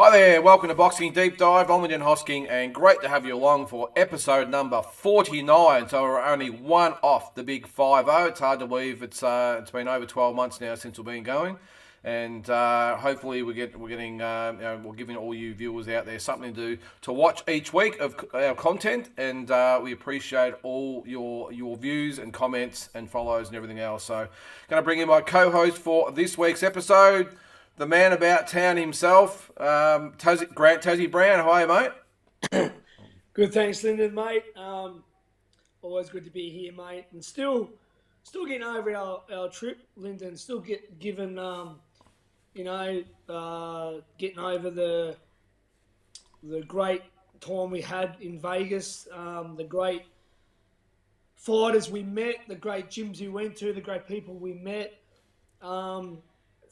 Hi there, welcome to Boxing Deep Dive. I'm Lyndon Hosking, and great to have you along for episode number 49. So we're only one off the big 5-0. It's hard to believe it's been over 12 months now since we've been going, and hopefully we're giving all you viewers out there something to watch each week of our content, and we appreciate all your views and comments and follows and everything else. So, going to bring in my co-host for this week's episode. The man about town himself, Tazzy Brown. Hi, mate. Good, thanks, Lyndon, mate. Always good to be here, mate. And still getting over our trip, Lyndon. Still getting over the great time we had in Vegas, the great fighters we met, the great gyms we went to, the great people we met.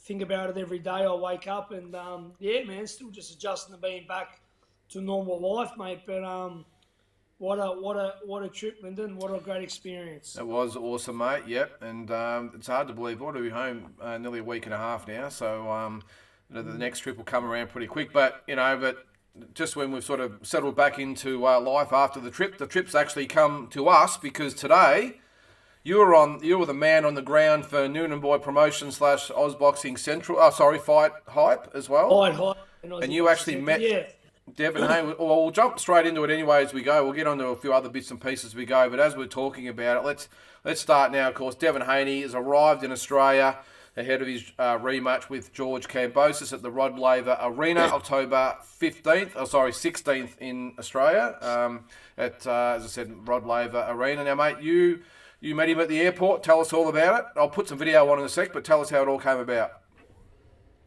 Think about it every day. I wake up and still just adjusting to being back to normal life, mate. But what a trip, Lyndon. What a great experience. It was awesome, mate. Yep, and it's hard to believe. What are we home nearly a week and a half now? So the next trip will come around pretty quick. But just when we've sort of settled back into life after the trip's actually come to us, because today. You were the man on the ground for Noonan Boy Promotions / Ozboxing Central. Fight Hype as well. Fight Hype. And you actually met Devin Haney. Well, we'll jump straight into it anyway as we go. We'll get on to a few other bits and pieces as we go. But as we're talking about it, let's start now. Of course, Devin Haney has arrived in Australia ahead of his rematch with George Kambosos at the Rod Laver Arena, October 16th in Australia. As I said, Rod Laver Arena. Now, mate, You met him at the airport. Tell us all about it. I'll put some video on in a sec, but tell us how it all came about.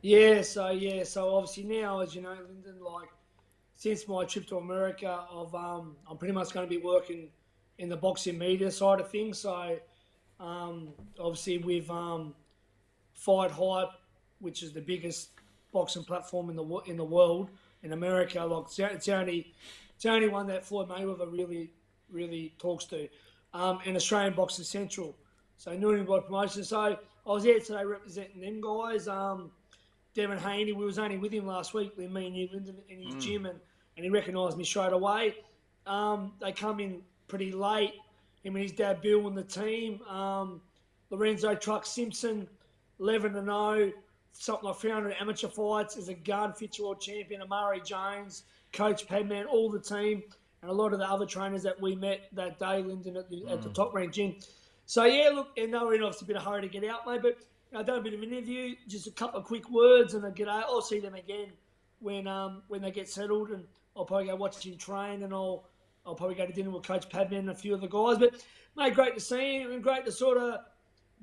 So obviously now, as you know, Lyndon, since my trip to America, I'm pretty much going to be working in the boxing media side of things. So obviously with Fight Hype, which is the biggest boxing platform in the world in America, it's the only one that Floyd Mayweather really talks to. And Australian Boxing Central. So Noonan Boy Promotions. So I was there today representing them guys. Devin Haney, we was only with him last week, me and you, Lyndon, in his gym, and he recognised me straight away. They come in pretty late, him and his dad Bill and the team. Lorenzo Truck Simpson, 11-0, something like 300 amateur fights, is a gun, Fitch World Champion, Amari Jones, Coach Padman, all the team. And a lot of the other trainers that we met that day, Lyndon, at the Top Rank Gym. So, and they were in obviously a bit of hurry to get out, mate. But I've done a bit of an interview, just a couple of quick words, and I'll see them again when they get settled. And I'll probably go watch him train, and I'll probably go to dinner with Coach Padman and a few of the guys. But, mate, great to see him and great to sort of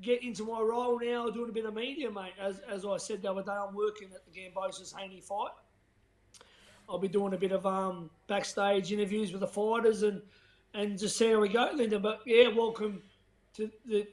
get into my role now, doing a bit of media, mate. As I said the other day, I'm working at the Kambosos Haney fight. I'll be doing a bit of backstage interviews with the fighters and just see how we go, Linda. But welcome to the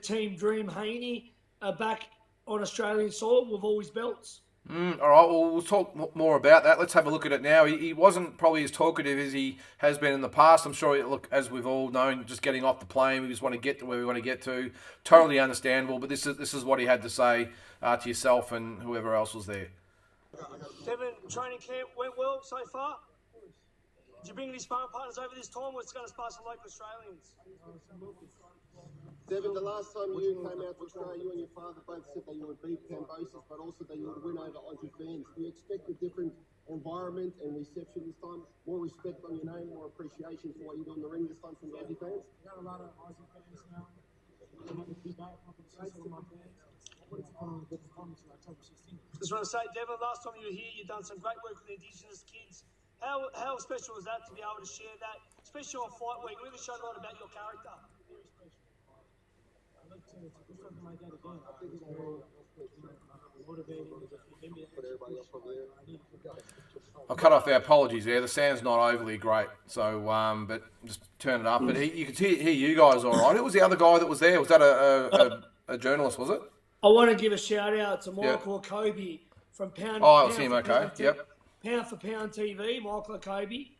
team Dream Haney back on Australian soil with all his belts. All right, well, we'll talk more about that. Let's have a look at it now. He wasn't probably as talkative as he has been in the past. I'm sure, as we've all known, just getting off the plane, we just want to get to where we want to get to. Totally understandable, but this is what he had to say to yourself and whoever else was there. Devin, training camp went well so far? Did you bring any sparring partners over this time, or it's going to spar some local Australians? Devin, the last time you came out to Australia, you and your father both said that you would beat Kambosos, but also that you would win over Aussie fans. Do you expect a different environment and reception this time? More respect on your name, more appreciation for what you do in the ring this time from the Aussie fans? We got a lot of Aussie fans now. I'm happy to be back. I'm happy to see some of my fans. Good performance in October 16th. Just want to say, Devin, last time you were here, you've done some great work with the Indigenous kids. How special was that to be able to share that, especially on Fight Week? It really showed a lot about your character. Very special. I look to do something like that again. I think it's very motivating. Give me I'll cut off our apologies there. The sound's not overly great, so but just turn it up. But you could hear you guys all right. Who was the other guy that was there? Was that a journalist, was it? I want to give a shout out to Michael Kobe from Pound. Oh, I see him. Okay. Yep. Pound for Pound TV, Michael Kobe,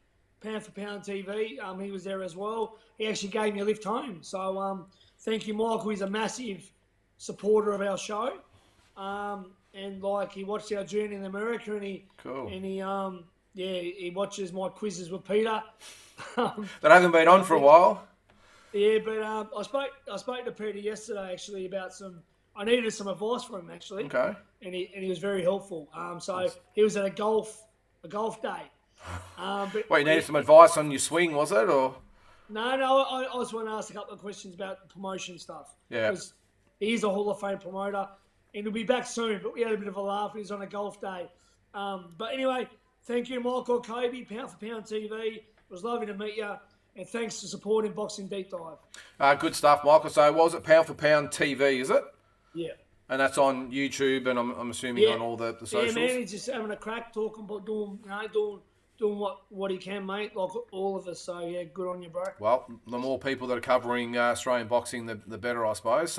Pound for Pound TV. He was there as well. He actually gave me a lift home. So thank you, Michael. He's a massive supporter of our show. and like he watched our journey in America, and he watches my quizzes with Peter. That haven't been on for a while. Yeah, but I spoke to Peter yesterday actually about I needed some advice from him actually. Okay. And he was very helpful. So he was at a golf day. But Well, you needed some advice on your swing, was it, or? No, I just want to ask a couple of questions about promotion stuff. Yeah. Because he's a Hall of Fame promoter, and he'll be back soon. But we had a bit of a laugh. He was on a golf day. But anyway, thank you, Michael Kobe, Pound for Pound TV. It was lovely to meet you, and thanks for supporting Boxing Deep Dive. Good stuff, Michael. So, what was it, Pound for Pound TV, is it? Yeah. And that's on YouTube, and I'm assuming on all the socials. Yeah, man, he's just having a crack, talking about doing what he can, mate, like all of us. So, yeah, good on you, bro. Well, the more people that are covering Australian boxing, the better, I suppose.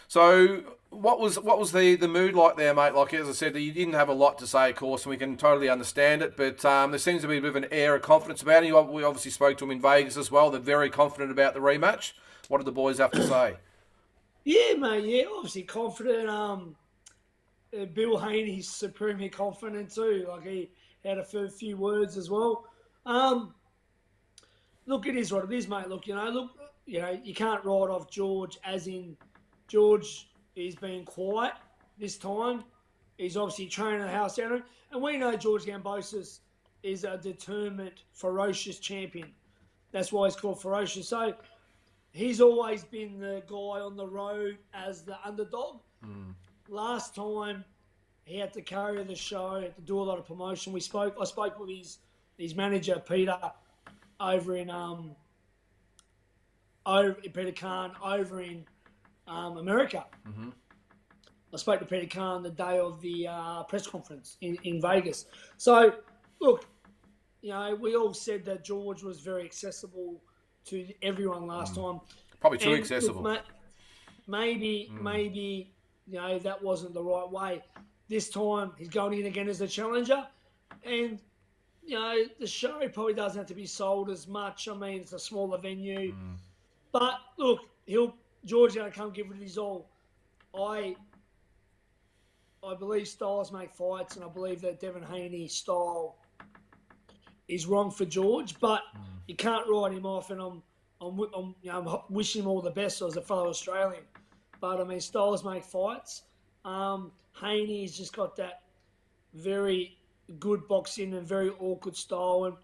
So what was the mood like there, mate? Like, as I said, you didn't have a lot to say, of course, and we can totally understand it, but there seems to be a bit of an air of confidence about it. We obviously spoke to him in Vegas as well. They're very confident about the rematch. What did the boys have to say? Yeah, mate, yeah, obviously confident. Bill Haney's supremely confident too. Like, he had a few words as well. Look, it is what it is, mate. Look, you can't write off George as in George is being quiet this time. He's obviously training the house down. And we know George Gambosis is a determined, ferocious champion. That's why he's called Ferocious. So he's always been the guy on the road as the underdog. Last time, he had to carry the show, had to do a lot of promotion. I spoke with his manager, Peter, over in Peter Khan over in America. Mm-hmm. I spoke to Peter Khan the day of the press conference in Vegas. So, look, we all said that George was very accessible to everyone last time. Probably too accessible. Look, maybe that wasn't the right way. This time, he's going in again as a challenger. And, the show probably doesn't have to be sold as much. I mean, it's a smaller venue. But, look, George's going to come give it his all. I believe styles make fights, and I believe that Devin Haney's style is wrong for George, but you can't write him off, and I'm wishing him all the best as a fellow Australian. But, I mean, styles make fights. Haney's just got that very good boxing and very awkward style, and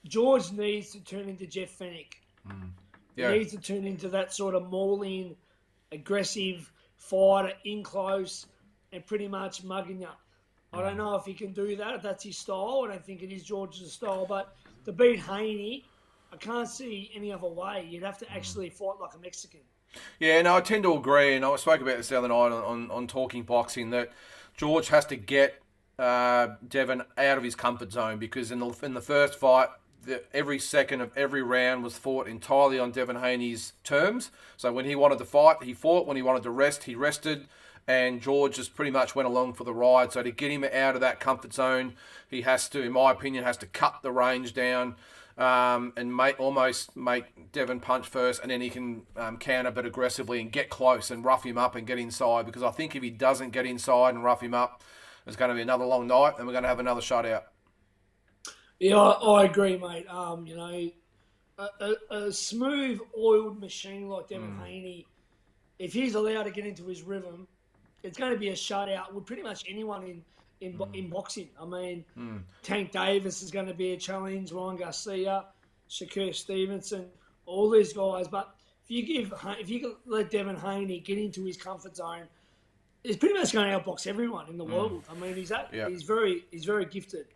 George needs to turn into Jeff Fennick. Yeah. He needs to turn into that sort of mauling, aggressive fighter in close and pretty much mugging you. I don't know if he can do that, if that's his style. I don't think it is George's style, but to beat Haney, I can't see any other way. You'd have to actually fight like a Mexican. Yeah, no, I tend to agree, and I spoke about this the other night on Talking Boxing, that George has to get Devin out of his comfort zone, because in the first fight, every second of every round was fought entirely on Devin Haney's terms. So when he wanted to fight, he fought. When he wanted to rest, he rested. And George just pretty much went along for the ride. So to get him out of that comfort zone, he has to, in my opinion, cut the range down and almost make Devin punch first, and then he can counter but aggressively and get close and rough him up and get inside. Because I think if he doesn't get inside and rough him up, it's going to be another long night, and we're going to have another shutout. Yeah, I agree, mate. A smooth, oiled machine like Devin Haney, if he's allowed to get into his rhythm, it's going to be a shutout with pretty much anyone in boxing. I mean, Tank Davis is going to be a challenge, Ryan Garcia, Shakur Stevenson, all these guys. But if you let Devin Haney get into his comfort zone, he's pretty much going to outbox everyone in the world. I mean, he's very gifted.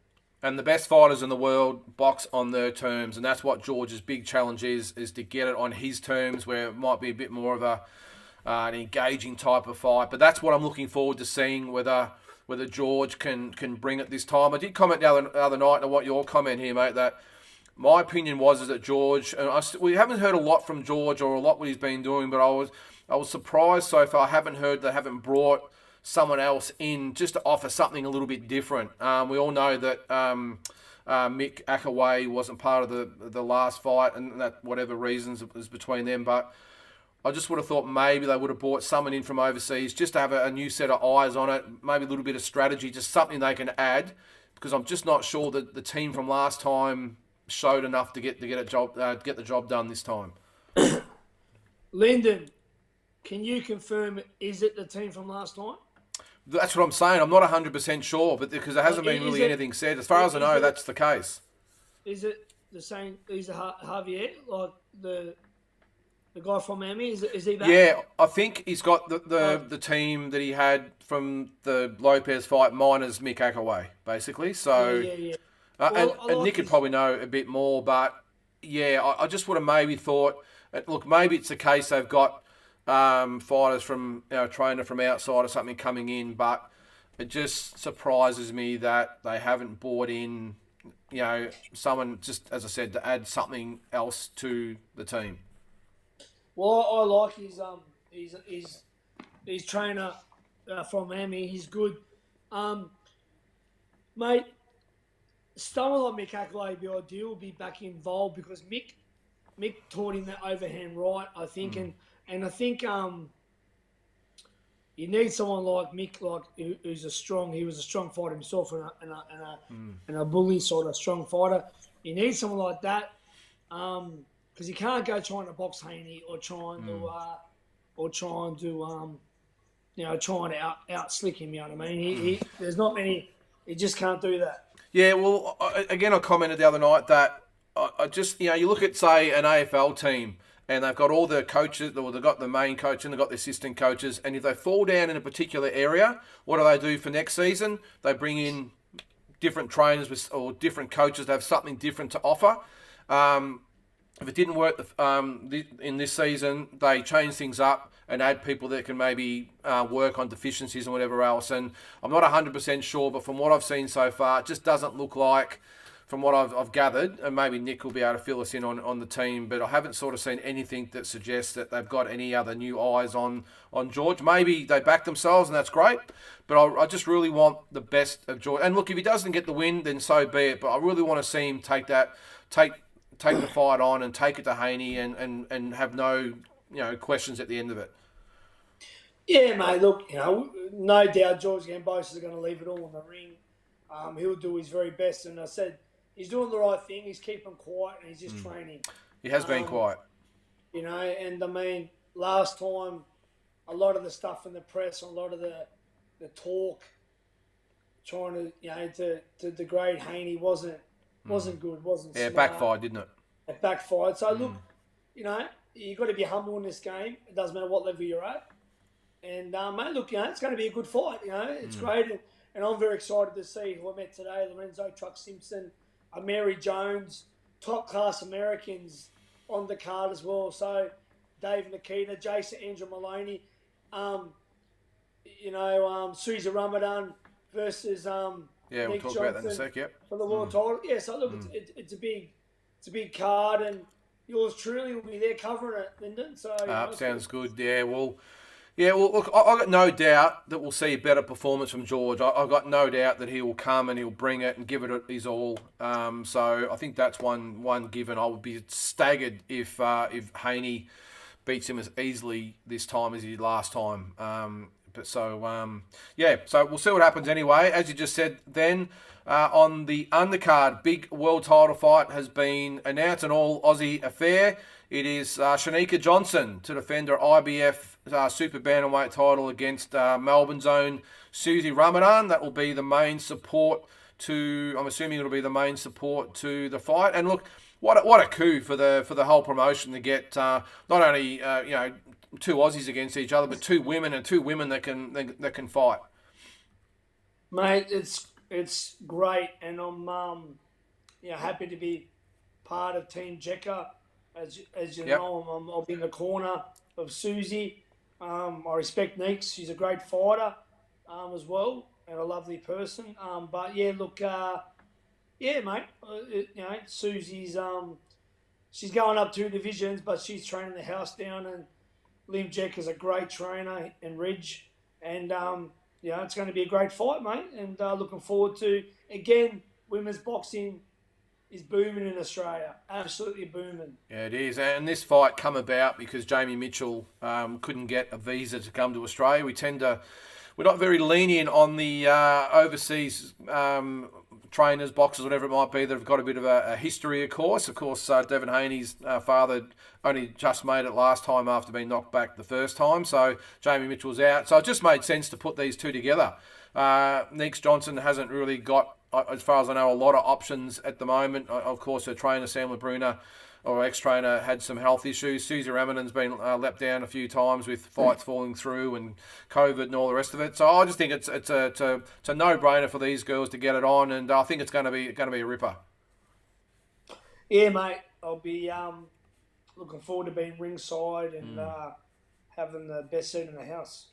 And the best fighters in the world box on their terms, and that's what George's big challenge is to get it on his terms, where it might be a bit more of an engaging type of fight. But that's what I'm looking forward to seeing, whether George can bring it this time. I did comment the other night, and I want your comment here, mate, that my opinion was that George, and we haven't heard a lot from George or a lot what he's been doing, but I was surprised so far. I haven't heard they haven't brought someone else in just to offer something a little bit different. We all know that Mick Akaway wasn't part of the last fight, and that whatever reasons it was between them. But I just would have thought maybe they would have brought someone in from overseas just to have a new set of eyes on it, maybe a little bit of strategy, just something they can add, because I'm just not sure that the team from last time showed enough to get the job done this time. Lyndon, can you confirm, is it the team from last time? That's what I'm saying. I'm not 100% sure, but because there hasn't been really anything said. As far as I know, that's the case. Is it the same? Is it Javier, like the guy from Miami? Is he back? Yeah, I think he's got the team that he had from the Lopez fight minus Mick Akaway, basically. So, Yeah. And Nick would probably know a bit more, but yeah, I just would have maybe thought, look, maybe it's the case they've got fighters from, trainer from outside or something coming in, but it just surprises me that they haven't brought in, someone, just as I said, to add something else to the team. Well, I like his trainer from Miami. He's good, mate. Someone like Mick Akaway would be ideal, be back involved, because Mick taught him that overhand right, I think, and I think you need someone like Mick, like who's he was a strong fighter himself, and a bully sort of strong fighter. You need someone like that, because you can't go trying to box Haney or trying to out slick him. You know what I mean? There's not many. He just can't do that. Yeah, well, again, I commented the other night that I just, you look at, say, an AFL team, and they've got all the coaches, or they've got the main coach and they've got the assistant coaches, and if they fall down in a particular area, what do they do for next season? They bring in different trainers or different coaches that have something different to offer. If it didn't work in this season, they change things up and add people that can maybe work on deficiencies and whatever else. And I'm not 100% sure, but from what I've seen so far, it just doesn't look like, from what I've gathered, and maybe Nick will be able to fill us in on the team, but I haven't sort of seen anything that suggests that they've got any other new eyes on George. Maybe they back themselves, and that's great, but I just really want the best of George. And look, if he doesn't get the win, then so be it, but I really want to see him take the fight on and take it to Haney and have no questions at the end of it. Yeah, mate. Look, no doubt George Gamboa is going to leave it all in the ring. He'll do his very best, and I said he's doing the right thing. He's keeping quiet and he's just training. He has been quiet. And I mean, last time, a lot of the stuff in the press, a lot of the talk, trying to degrade Haney wasn't good, wasn't smart. It backfired, didn't it? It backfired. So look, you've got to be humble in this game. It doesn't matter what level you're at. And mate, look, it's going to be a good fight. It's great, and I'm very excited to see who I met today: Lorenzo Truck Simpson, Mary Jones, top class Americans on the card as well. So Dave Nikita, Jason Andrew Maloney, Susie Ramadan versus we'll Nick talk Johnson about that in a sec. Yep. For the world title. Yeah, so look, it's a big card, and yours truly will be there covering it, Lyndon. So sounds good. Yeah, well, look, I got no doubt that we'll see a better performance from George. I got no doubt that he will come and he'll bring it and give it his all. So I think that's one given. I would be staggered if Haney beats him as easily this time as he did last time. So we'll see what happens anyway. As you just said then, on the undercard, big world title fight has been announced, an all Aussie affair. It is Cherneka Johnson to defend her IBF Super Bantamweight title against Melbourne's own Susie Ramadan. That will be the main support I'm assuming it'll be the main support to the fight. And look, what a coup for the whole promotion to get not only two Aussies against each other, but two women that can fight. Mate, it's great, and I'm happy to be part of Team Jekka. As you know, I'll be in the corner of Susie. I respect Neeks. She's a great fighter as well, and a lovely person. But yeah, look, mate. Susie's she's going up 2 divisions, but she's training the house down, and Lim Jack is a great trainer in Ridge, and it's going to be a great fight, mate. And looking forward to, again, women's boxing is booming in Australia. Absolutely booming. Yeah, it is. And this fight come about because Jamie Mitchell couldn't get a visa to come to Australia. We're not very lenient on the overseas trainers, boxers, whatever it might be, that have got a bit of a history, of course. Of course, Devin Haney's father only just made it last time after being knocked back the first time. So Jamie Mitchell's out. So it just made sense to put these two together. Cherneka Johnson hasn't really got, as far as I know, a lot of options at the moment. Of course, her trainer, Sam Brunner, or ex-trainer, had some health issues. Susie Ramadan's been let down a few times with fights falling through and COVID and all the rest of it. So I just think it's a no-brainer for these girls to get it on, and I think it's going to be a ripper. Yeah, mate. I'll be looking forward to being ringside and having the best seat in the house.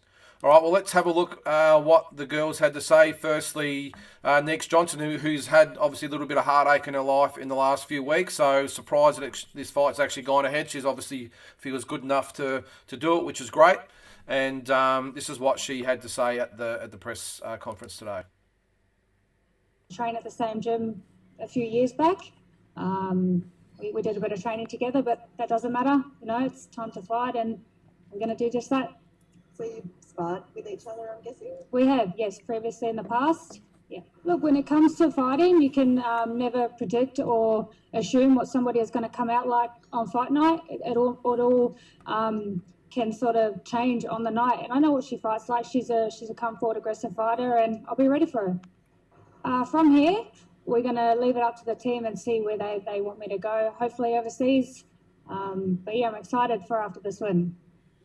All right, well, let's have a look what the girls had to say. Firstly, Cherneka Johnson, who's had obviously a little bit of heartache in her life in the last few weeks, so surprised that this fight's actually gone ahead. She's obviously feels good enough to do it, which is great. And this is what she had to say at the press conference today. Train at the same gym a few years back. We did a bit of training together, but that doesn't matter. You know, it's time to fight, and I'm going to do just that. So you've sparred with each other, I'm guessing? We have, yes, previously in the past. Yeah. Look, when it comes to fighting, you can never predict or assume what somebody is going to come out like on fight night. It all can sort of change on the night. And I know what she fights like. She's a come forward, aggressive fighter, and I'll be ready for her. From here, we're going to leave it up to the team and see where they want me to go, hopefully overseas. But yeah, I'm excited for after this win.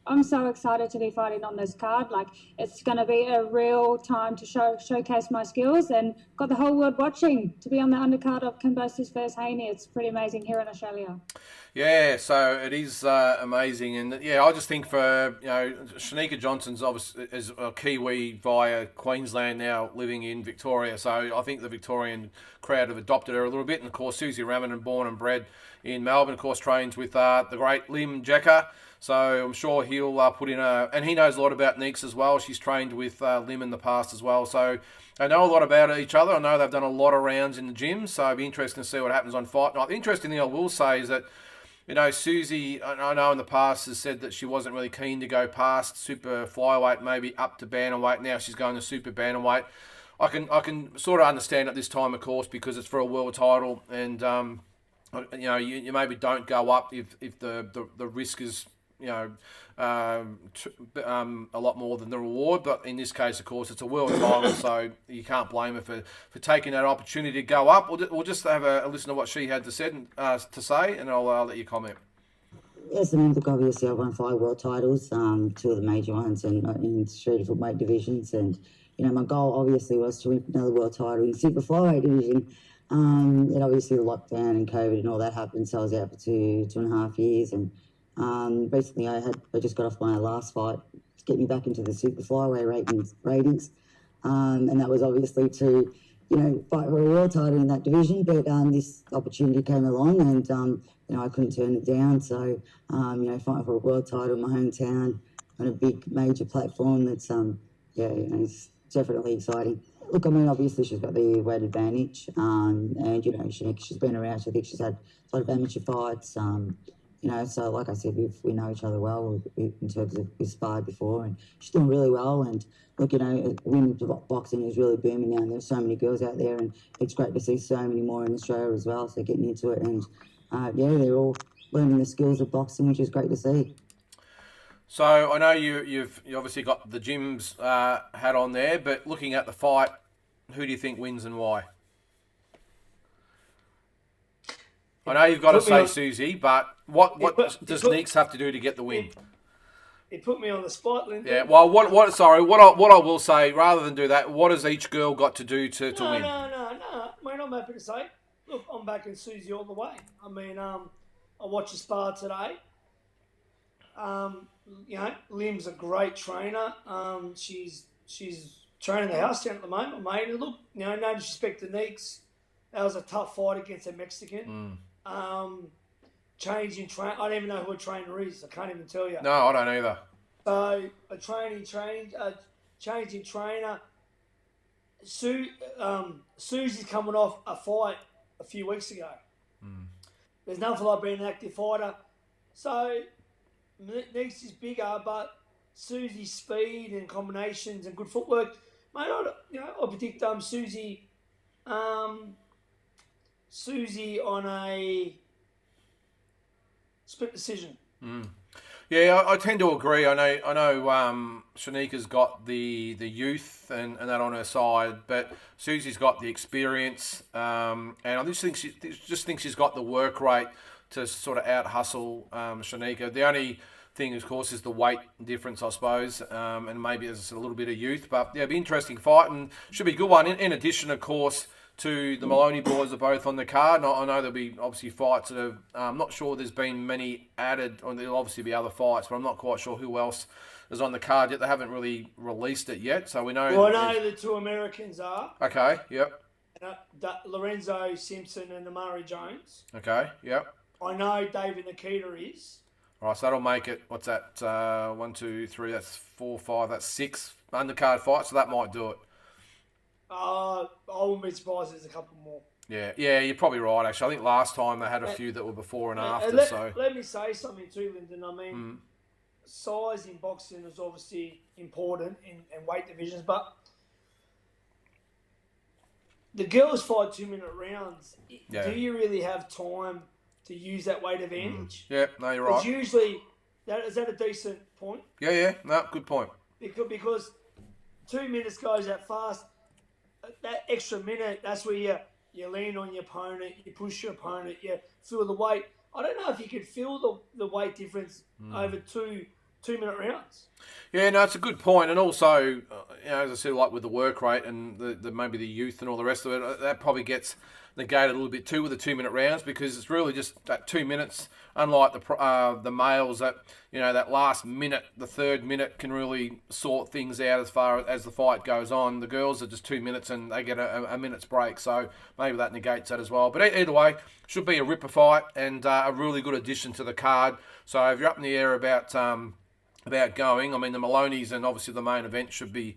I'm so excited to be fighting on this card. Like, it's going to be a real time to showcase my skills, and got the whole world watching. To be on the undercard of Kambosos versus Haney, it's pretty amazing here in Australia. Yeah, so it is amazing, and yeah, I just think for Cherneka Johnson's obviously is a Kiwi via Queensland now, living in Victoria. So I think the Victorian crowd have adopted her a little bit, and of course Susie Ramadan, born and bred in Melbourne, of course trains with the great Lim Jekka. So I'm sure he'll put in and he knows a lot about Neeks as well. She's trained with Lim in the past as well. So they know a lot about each other. I know they've done a lot of rounds in the gym. So it'll be interesting to see what happens on fight night. The interesting thing I will say is that, Susie, I know in the past has said that she wasn't really keen to go past super flyweight, maybe up to bantamweight. Now she's going to super bantamweight. I can sort of understand at this time, of course, because it's for a world title, and you maybe don't go up if the risk is a lot more than the reward. But in this case, of course, it's a world title, so you can't blame her for taking that opportunity to go up. We'll just have a listen to what she had to say, and I'll let you comment. Yes, I mean, look, obviously I've won 5 world titles, 2 of the major ones, and in 3 different weight divisions. And, my goal obviously was to win another world title in the super flyweight division. And obviously the lockdown and COVID and all that happened, so I was out for 2.5 years. And recently I just got off my last fight to get me back into the super flyweight ratings. And that was obviously to, fight for a world title in that division. But this opportunity came along, and, I couldn't turn it down. So, fighting for a world title in my hometown on a big major platform, that's, it's definitely exciting. Look, I mean, obviously she's got the weight advantage, and, she's been around. I think she's had a lot of amateur fights, so like I said, we know each other well in terms of we've sparred before, and she's doing really well. And look, women's boxing is really booming now, and there's so many girls out there, and it's great to see so many more in Australia as well, so getting into it. And, they're all learning the skills of boxing, which is great to see. So I know you've obviously got the gym's hat on there, but looking at the fight, who do you think wins and why? I know you've got to say Susie, but what does Neeks have to do to get the win? It put me on the spot, Lyndon. Yeah. Well, what I will say, rather than do that, what has each girl got to do to win? No. Mate, I'm happy to say. Look, I'm backing Susie all the way. I mean, I watched the spar today. Lim's a great trainer. She's training the house down at the moment, mate. And look, no disrespect to Neeks. That was a tough fight against a Mexican. Change in train. I don't even know who a trainer is. I can't even tell you. No, I don't either. So a change in trainer. Susie's coming off a fight a few weeks ago. there's nothing like being an active fighter. So next is bigger, but Susie's speed and combinations and good footwork, mate. I predict Susie on a split decision. Yeah, I tend to agree. I know. Cherneka's got the youth and that on her side, but Susie's got the experience, and I just think she's got the work rate to sort of out hustle Cherneka. The only thing, of course, is the weight difference, I suppose, and maybe there's a little bit of youth. But yeah, it'll be an interesting fight and should be a good one. In addition, of course, to the Maloney boys are both on the card. And I know there'll be obviously fights that have, I'm not sure there's been many added, or there'll obviously be other fights, but I'm not quite sure who else is on the card yet. They haven't really released it yet, so we know. Well, I know the two Americans are. Okay, yep. Lorenzo Simpson and Amari Jones. Okay, yep. I know David Nikita is. All right, so that'll make it, what's that, 1, 2, 3, that's 4, 5, that's 6 undercard fights, so that might do it. I wouldn't be surprised if there's a couple more. Yeah, you're probably right, actually. I think last time they had a few that were before and after, Let me say something too, Lyndon. I mean, size in boxing is obviously important in weight divisions, but the girls fight 2-minute rounds. Yeah. Do you really have time to use that weight advantage? Yeah, no, you're right. It's usually, is that a decent point? Yeah, no, good point. Because 2 minutes goes that fast. That extra minute, that's where you lean on your opponent, you push your opponent, you feel the weight. I don't know if you could feel the weight difference over 2-minute rounds. Yeah, no, it's a good point. And also, as I said, like with the work rate and the maybe the youth and all the rest of it, that probably gets negated a little bit too with the 2-minute rounds, because it's really just that 2 minutes. Unlike the males, that last minute, the third minute can really sort things out as far as the fight goes on. The girls are just 2 minutes and they get a minute's break, so maybe that negates that as well. But either way, should be a ripper fight and a really good addition to the card. So if you're up in the air about going, I mean, the Maloneys and obviously the main event should be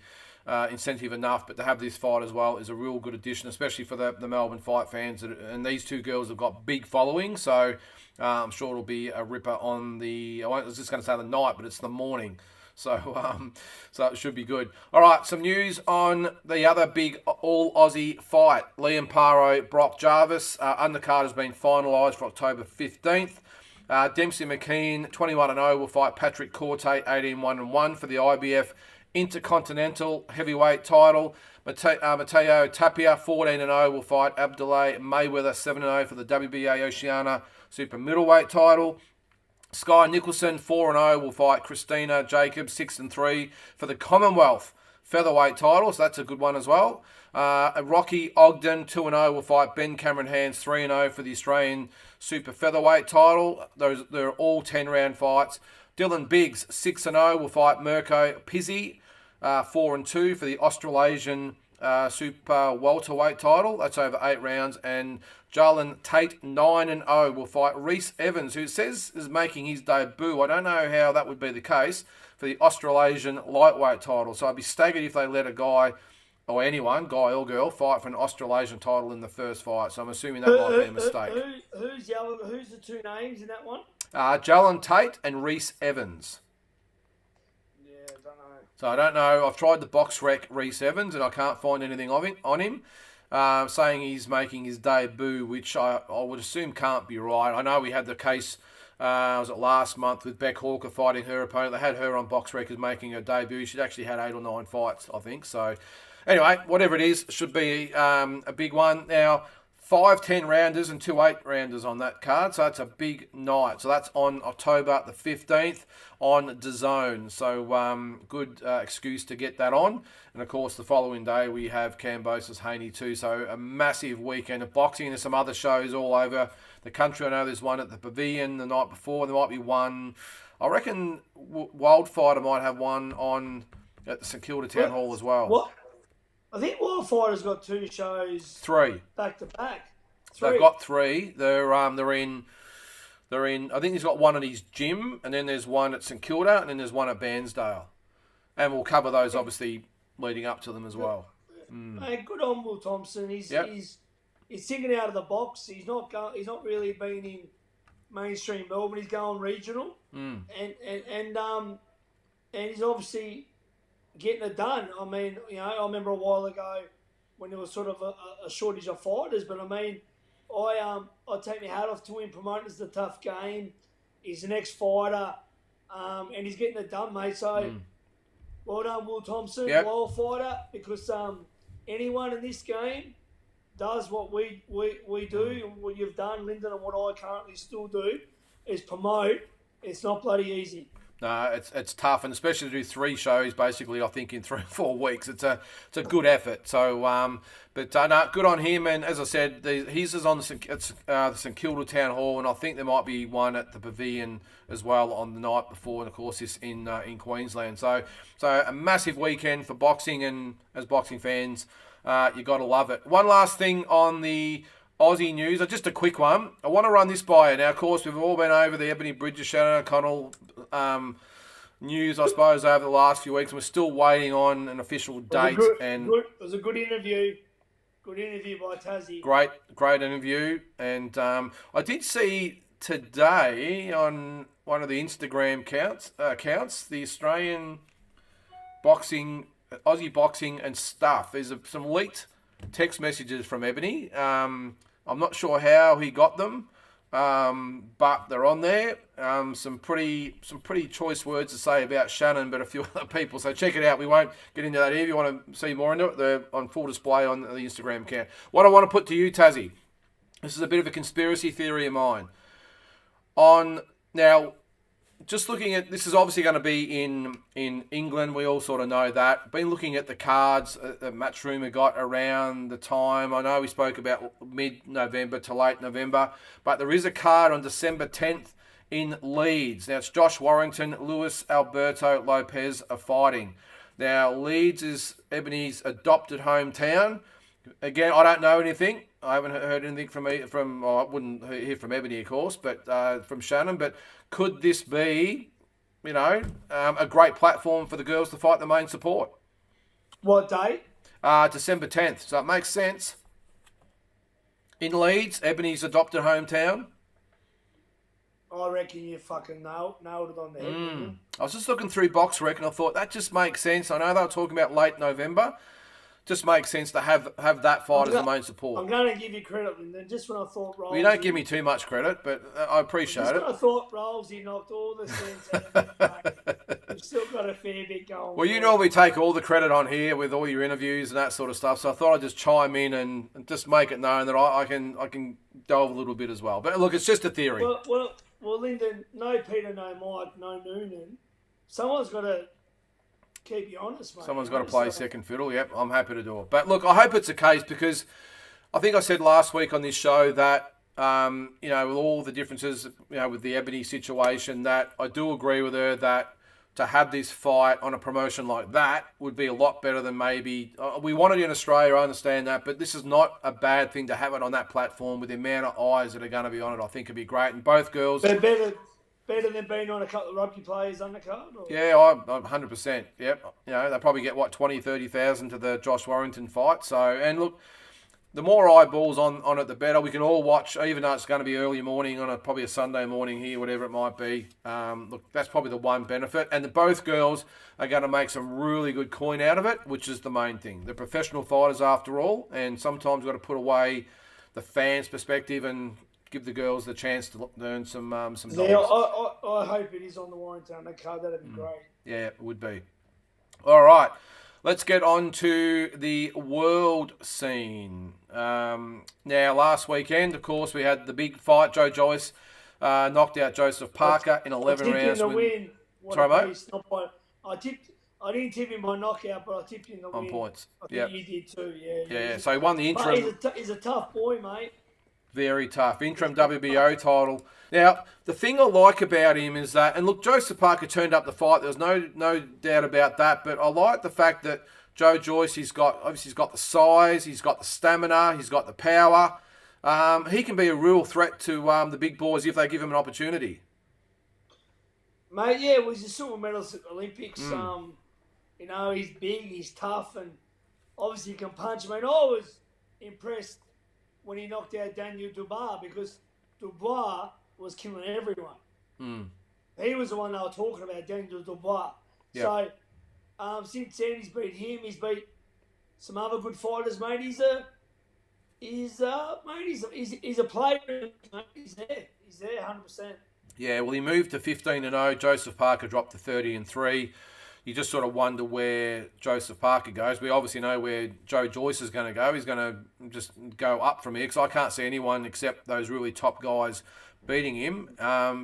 incentive enough, but to have this fight as well is a real good addition, especially for the Melbourne fight fans. And these two girls have got big following, so I'm sure it'll be a ripper on I was just going to say the night, but it's the morning. So it should be good. All right, some news on the other big all-Aussie fight. Liam Paro, Brock Jarvis. Undercard has been finalised for October 15th. Dempsey McKean, 21-0, will fight Patrick Corte, 18-1-1 for the IBF Intercontinental Heavyweight title. Mateo Tapia, 14-0, will fight Abdullah Mayweather, 7-0 for the WBA Oceania Super Middleweight title. Sky Nicholson, 4-0, will fight Christina Jacobs, 6-3 for the Commonwealth Featherweight title, so that's a good one as well. Rocky Ogden, 2-0, will fight Ben Cameron Hands, 3-0 for the Australian Super Featherweight title. They're all 10-round fights. Dylan Biggs, 6-0, will fight Mirko Pizzi, 4-2 for the Australasian Super Welterweight title. That's over 8 rounds. And Jalen Tate, 9-0, will fight Reese Evans, who says is making his debut. I don't know how that would be the case for the Australasian lightweight title. So I'd be staggered if they let a guy or anyone, guy or girl, fight for an Australasian title in the first fight. So I'm assuming that might be a mistake. Who's the two names in that one? Jalen Tate and Reese Evans. Yeah, I don't know. So I don't know. I've tried the box rec Reese Evans and I can't find anything on him. Saying he's making his debut, which I would assume can't be right. I know we had the case, was it last month, with Beck Hawker fighting her opponent. They had her on box rec as making her debut. She'd actually had 8 or 9 fights, I think. So anyway, whatever it is, should be a big one. Now, 5 10-rounders and 2 8-rounders on that card, so that's a big night. So that's on October the 15th on DAZN. So good excuse to get that on. And of course, the following day we have Cambosis Haney too. So a massive weekend of boxing. There's some other shows all over the country. I know there's one at the Pavilion the night before. There might be one. I reckon Wildfighter might have one on at the St Kilda Town Hall as well. What? I think Wildfighter's got 2 shows. 3 back to back. They've got 3. They're in. I think he's got one at his gym, and then there's one at St Kilda, and then there's one at Bairnsdale, and we'll cover those obviously leading up to them as well. Hey, good on Will Thompson. He's he's thinking out of the box. He's not really been in mainstream Melbourne. He's going regional, and he's obviously getting it done. I mean, I remember a while ago when there was sort of a shortage of fighters, but I mean, I take my hat off to him. Promoting is a tough game. He's an ex-fighter, and he's getting it done, mate. So, well done, Will Thompson, loyal fighter, because anyone in this game does what we do, and what you've done, Lyndon, and what I currently still do, is promote. It's not bloody easy. No, it's tough, and especially to do 3 shows basically, I think, in 3 or 4 weeks. It's a good effort. So, no, good on him. And as I said, his is on the St Kilda Town Hall, and I think there might be one at the Pavilion as well on the night before, and of course this in Queensland. So a massive weekend for boxing, and as boxing fans, you got to love it. One last thing on the Aussie news, just a quick one. I want to run this by you. Now, of course, we've all been over the Ebony Bridges, Shannon O'Connell news, I suppose, over the last few weeks, and we're still waiting on an official date. It was a good interview. Good interview by Tassie. Great interview. And I did see today on one of the Instagram accounts, the Australian boxing, Aussie boxing and stuff. There's some leaked text messages from Ebony. I'm not sure how he got them, but they're on there. Some pretty choice words to say about Shannon, but a few other people. So check it out. We won't get into that here. If you want to see more into it, they're on full display on the Instagram account. What I want to put to you, Tassie, this is a bit of a conspiracy theory of mine. Now, just looking at, this is obviously going to be in England. We all sort of know that. Been looking at the cards that Matchroom got around the time. I know we spoke about mid-November to late November, but there is a card on December 10th in Leeds. Now, it's Josh Warrington, Luis Alberto Lopez are fighting. Now, Leeds is Ebony's adopted hometown. Again, I don't know anything. I haven't heard anything I wouldn't hear from Ebony, of course, but from Shannon. But could this be, a great platform for the girls to fight the main support? What date? December 10th. So it makes sense. In Leeds, Ebony's adopted hometown. I reckon you fucking nailed it on the head. I was just looking through BoxRec and I thought that just makes sense. I know they were talking about late November. Just makes sense to have that fight as the main support. I'm going to give you credit, Lyndon. Just when I thought Rolls... Well, you don't give me too much credit, but I appreciate it. Just when I thought Rolls, he knocked all the sense out of it. We've still got a fair bit going. Well, you normally take all the credit on here with all your interviews and that sort of stuff, so I thought I'd just chime in and just make it known that I can delve a little bit as well. But look, it's just a theory. Well, Lyndon, no Peter, no Mike, no Noonan. Someone's got to... keep you honest, mate. Someone's got to play second fiddle. Yep, I'm happy to do it. But look, I hope it's the case, because I think I said last week on this show that, with all the differences, with the Ebony situation, that I do agree with her that to have this fight on a promotion like that would be a lot better than maybe... we want it in Australia, I understand that, but this is not a bad thing to have it on that platform with the amount of eyes that are going to be on it. I think it'd be great. And both girls... Better than being on a couple of rugby players undercard? Or? Yeah, I'm 100%. Yep. They probably get, 20,000, 30,000 to the Josh Warrington fight. So, and look, the more eyeballs on it, the better. We can all watch, even though it's going to be early morning on probably a Sunday morning here, whatever it might be. Look, that's probably the one benefit. And both girls are going to make some really good coin out of it, which is the main thing. They're professional fighters after all, and sometimes you've got to put away the fans' perspective and give the girls the chance to earn some dollars. Yeah, I hope it is on the Warrington card. That'd be great. Yeah, it would be. All right, let's get on to the world scene. Now, last weekend, of course, we had the big fight. Joyce knocked out Joseph Parker in 11 rounds. Win. Sorry, mate? I didn't tip him by knockout, but I tipped him the win. On points. I think you did too, yeah. Yeah, so he won the interim. But he's a tough boy, mate. Very tough. Interim WBO title. Now, the thing I like about him is that, and look, Joseph Parker turned up the fight. There was no doubt about that. But I like the fact that Joyce, he's got the size, he's got the stamina, he's got the power. He can be a real threat to the big boys if they give him an opportunity. Mate, yeah, well, he's a silver medalist at the Olympics. He's big, he's tough, and obviously he can punch. I mean, I was impressed when he knocked out Daniel Dubois, because Dubois was killing everyone. He was the one they were talking about, Daniel Dubois. Yeah. So since then, he's beat him. He's beat some other good fighters, mate. He's a player. Mate. He's there. He's there, 100%. Yeah, well, he moved to 15-0. Joseph Parker dropped to 30-3. You just sort of wonder where Joseph Parker goes. We obviously know where Joyce is going to go. He's going to just go up from here because I can't see anyone except those really top guys beating him.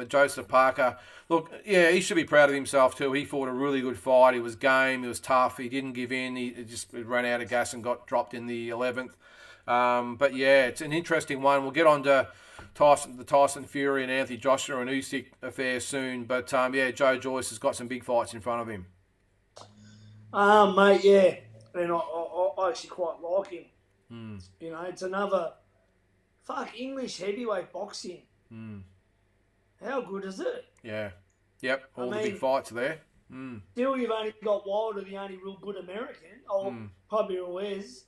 Joseph Parker, look, yeah, he should be proud of himself too. He fought a really good fight. He was game. He was tough. He didn't give in. He just ran out of gas and got dropped in the 11th. But yeah, it's an interesting one. We'll get on to the Tyson Fury and Anthony Joshua and Usyk affair soon. But yeah, Joe Joyce has got some big fights in front of him. Mate, yeah, and I actually quite like him. You know, it's another English heavyweight boxing. How good is it? Yeah, yep, all the big fights there. Still, you've only got Wilder, the only real good American, or probably always.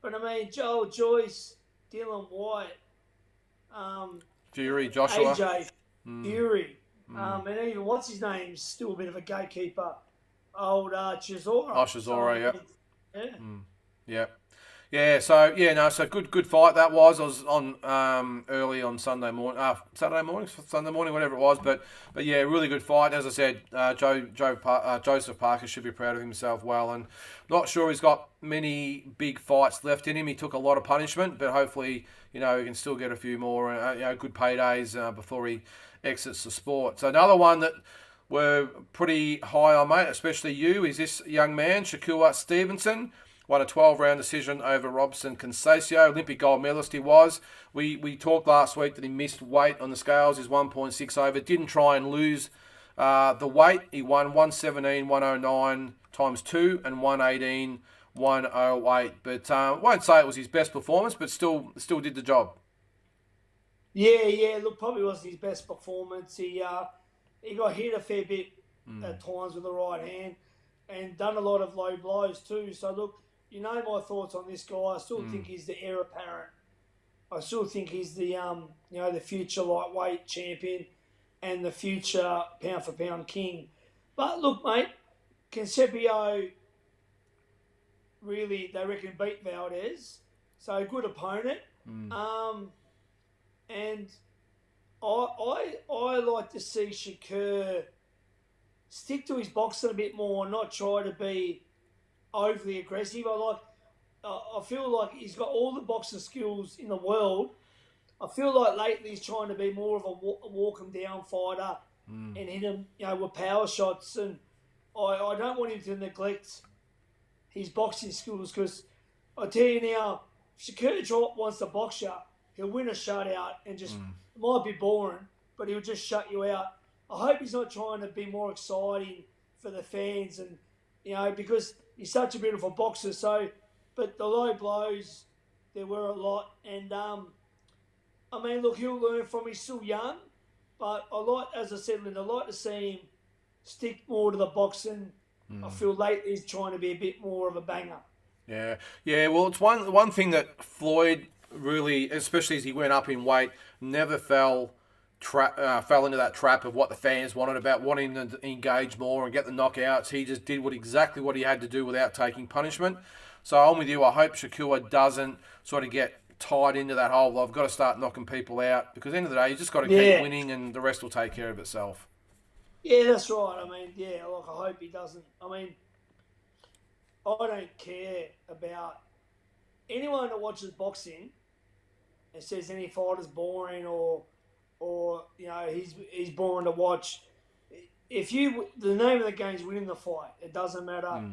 But I mean, Joe Joyce, Dylan White, Fury, Joshua, AJ, Fury, and even what's his name's still a bit of a gatekeeper. Old Chisora. Chisora, yeah. Yeah, so good fight that was. I was on early on Sunday morning, whatever it was. But yeah, really good fight. As I said, Joseph Parker should be proud of himself well, and not sure he's got many big fights left in him. He took a lot of punishment, but hopefully, he can still get a few more, good paydays before he exits the sport. So another one that we're pretty high on, mate, especially you, is this young man, Shakur Stevenson. Won a 12-round decision over Robson Conceição. Olympic gold medalist he was. We talked last week that he missed weight on the scales. He's 1.6 over. Didn't try and lose the weight. He won 117, 109 times 2 and 118, 108. But won't say it was his best performance, but still did the job. Yeah. Look, probably wasn't his best performance. He got hit a fair bit at times with the right hand and done a lot of low blows too. So look, my thoughts on this guy. I still think he's the heir apparent. I still think he's the the future lightweight champion and the future pound for pound king. But look, mate, Concepio really, they reckon, beat Valdez. So a good opponent. And I like to see Shakur stick to his boxing a bit more, not try to be overly aggressive. I feel like he's got all the boxing skills in the world. I feel like lately he's trying to be more of a walk him down fighter and hit him, with power shots. And I don't want him to neglect his boxing skills, because I tell you now, if Shakur wants to box you, he'll win a shutout and just it might be boring, but he'll just shut you out. I hope he's not trying to be more exciting for the fans, and because he's such a beautiful boxer. So, but the low blows, there were a lot, and look, he'll learn from. He's still young, but as I said, Linda, I like to see him stick more to the boxing. I feel lately he's trying to be a bit more of a banger. Yeah. Well, it's one thing that Floyd really, especially as he went up in weight, never fell into that trap of what the fans wanted, about wanting to engage more and get the knockouts. He just did exactly what he had to do without taking punishment. So I'm with you. I hope Shakur doesn't sort of get tied into that whole, I've got to start knocking people out, because at the end of the day, you just got to keep winning and the rest will take care of itself. Yeah, that's right. I hope he doesn't. I don't care about anyone that watches boxing and says any fighter's boring or he's boring to watch. The name of the game is winning the fight. It doesn't matter